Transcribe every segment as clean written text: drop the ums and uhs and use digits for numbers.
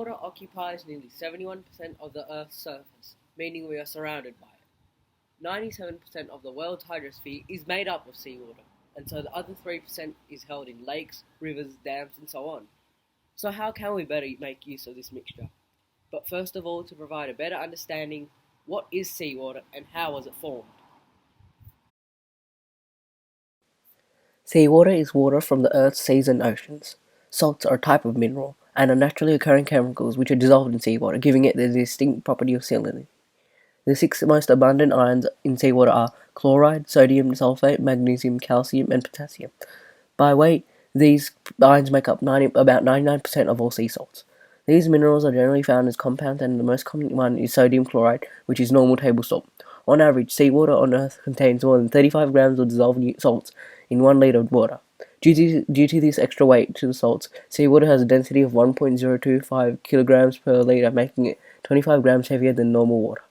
Seawater occupies nearly 71% of the Earth's surface, meaning we are surrounded by it. 97% of the world's hydrosphere is made up of seawater, and so the other 3% is held in lakes, rivers, dams, and so on. So how can we better make use of this mixture? But first of all, to provide a better understanding, what is seawater and how was it formed? Seawater is water from the Earth's seas and oceans. Salts are a type of mineral and are naturally occurring chemicals which are dissolved in seawater, giving it the distinct property of salinity. The six most abundant ions in seawater are chloride, sodium sulfate, magnesium, calcium, and potassium. By weight, these ions make up about 99% of all sea salts. These minerals are generally found as compounds, and the most common one is sodium chloride, which is normal table salt. On average, seawater on Earth contains more than 35 grams of dissolved salts in 1 liter of water. Due to this extra weight to the salts, seawater has a density of 1.025 kilograms per liter, making it 25 grams heavier than normal water.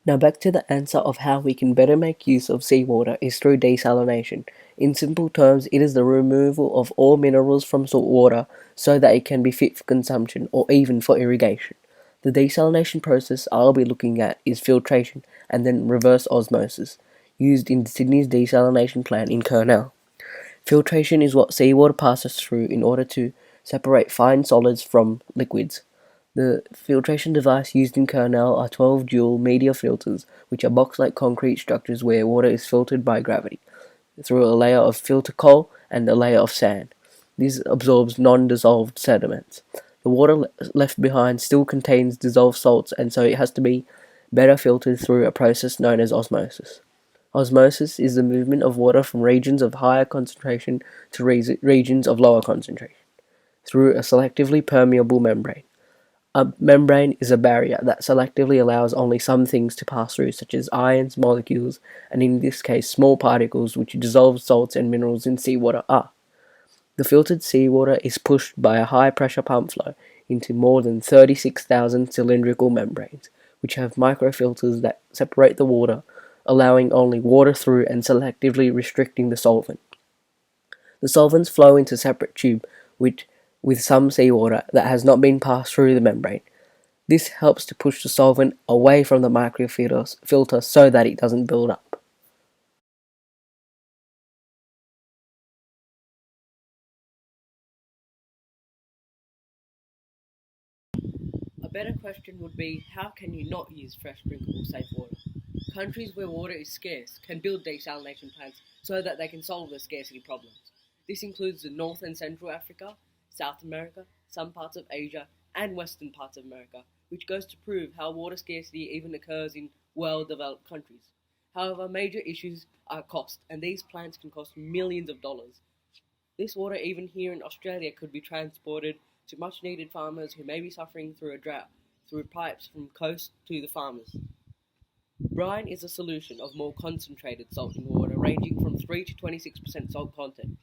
Now back to the answer of how we can better make use of seawater is through desalination. In simple terms, it is the removal of all minerals from salt water so that it can be fit for consumption or even for irrigation. The desalination process I'll be looking at is filtration and then reverse osmosis, used in Sydney's desalination plant in Kurnell. Filtration is what seawater passes through in order to separate fine solids from liquids. The filtration device used in Kurnell are 12 joule media filters, which are box-like concrete structures where water is filtered by gravity through a layer of filter coal and a layer of sand. This absorbs non-dissolved sediments. The water left behind still contains dissolved salts, and so it has to be better filtered through a process known as osmosis. Osmosis is the movement of water from regions of higher concentration to regions of lower concentration through a selectively permeable membrane. A membrane is a barrier that selectively allows only some things to pass through, such as ions, molecules, and in this case small particles which dissolved salts and minerals in seawater are. The filtered seawater is pushed by a high pressure pump flow into more than 36,000 cylindrical membranes, which have microfilters that separate the water, allowing only water through and selectively restricting the solvent. The solvents flow into a separate tube with some seawater that has not been passed through the membrane. This helps to push the solvent away from the microfilter so that it doesn't build up. A better question would be, how can you not use fresh, drinkable, safe water? Countries where water is scarce can build desalination plants so that they can solve their scarcity problems. This includes the North and Central Africa, South America, some parts of Asia, and western parts of America, which goes to prove how water scarcity even occurs in well-developed countries. However, major issues are cost, and these plants can cost millions of dollars. This water, even here in Australia, could be transported to much needed farmers who may be suffering through a drought, through pipes from coast to the farmers. Brine is a solution of more concentrated salt in water, ranging from 3 to 26% salt content.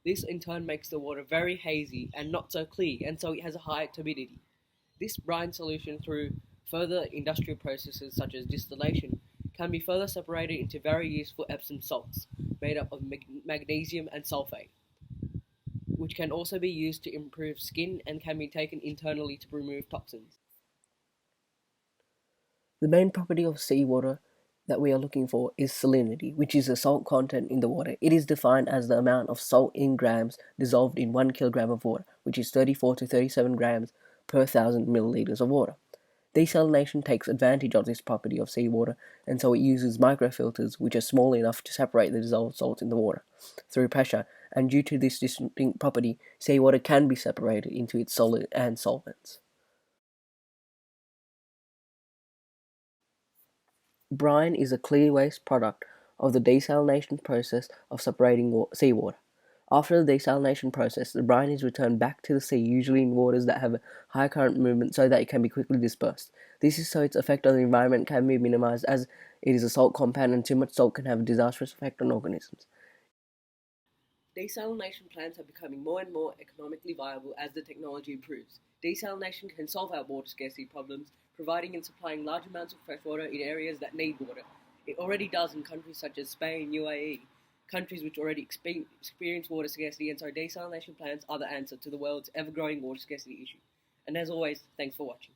This in turn makes the water very hazy and not so clear, and so it has a high turbidity. This brine solution, through further industrial processes such as distillation, can be further separated into very useful Epsom salts, made up of magnesium and sulfate, which can also be used to improve skin and can be taken internally to remove toxins. The main property of seawater that we are looking for is salinity, which is the salt content in the water. It is defined as the amount of salt in grams dissolved in 1 kilogram of water, which is 34 to 37 grams per 1,000 milliliters of water. Desalination takes advantage of this property of seawater, and so it uses microfilters which are small enough to separate the dissolved salt in the water through pressure, and due to this distinct property, seawater can be separated into its solid and solvents. Brine is a clear waste product of the desalination process of separating seawater. After the desalination process, the brine is returned back to the sea, usually in waters that have a high current movement so that it can be quickly dispersed. This is so its effect on the environment can be minimized, as it is a salt compound and too much salt can have a disastrous effect on organisms. Desalination plants are becoming more and more economically viable as the technology improves. Desalination can solve our water scarcity problems, providing and supplying large amounts of fresh water in areas that need water. It already does in countries such as Spain, UAE, Countries which already experience water scarcity, and so desalination plants are the answer to the world's ever-growing water scarcity issue. And as always, thanks for watching.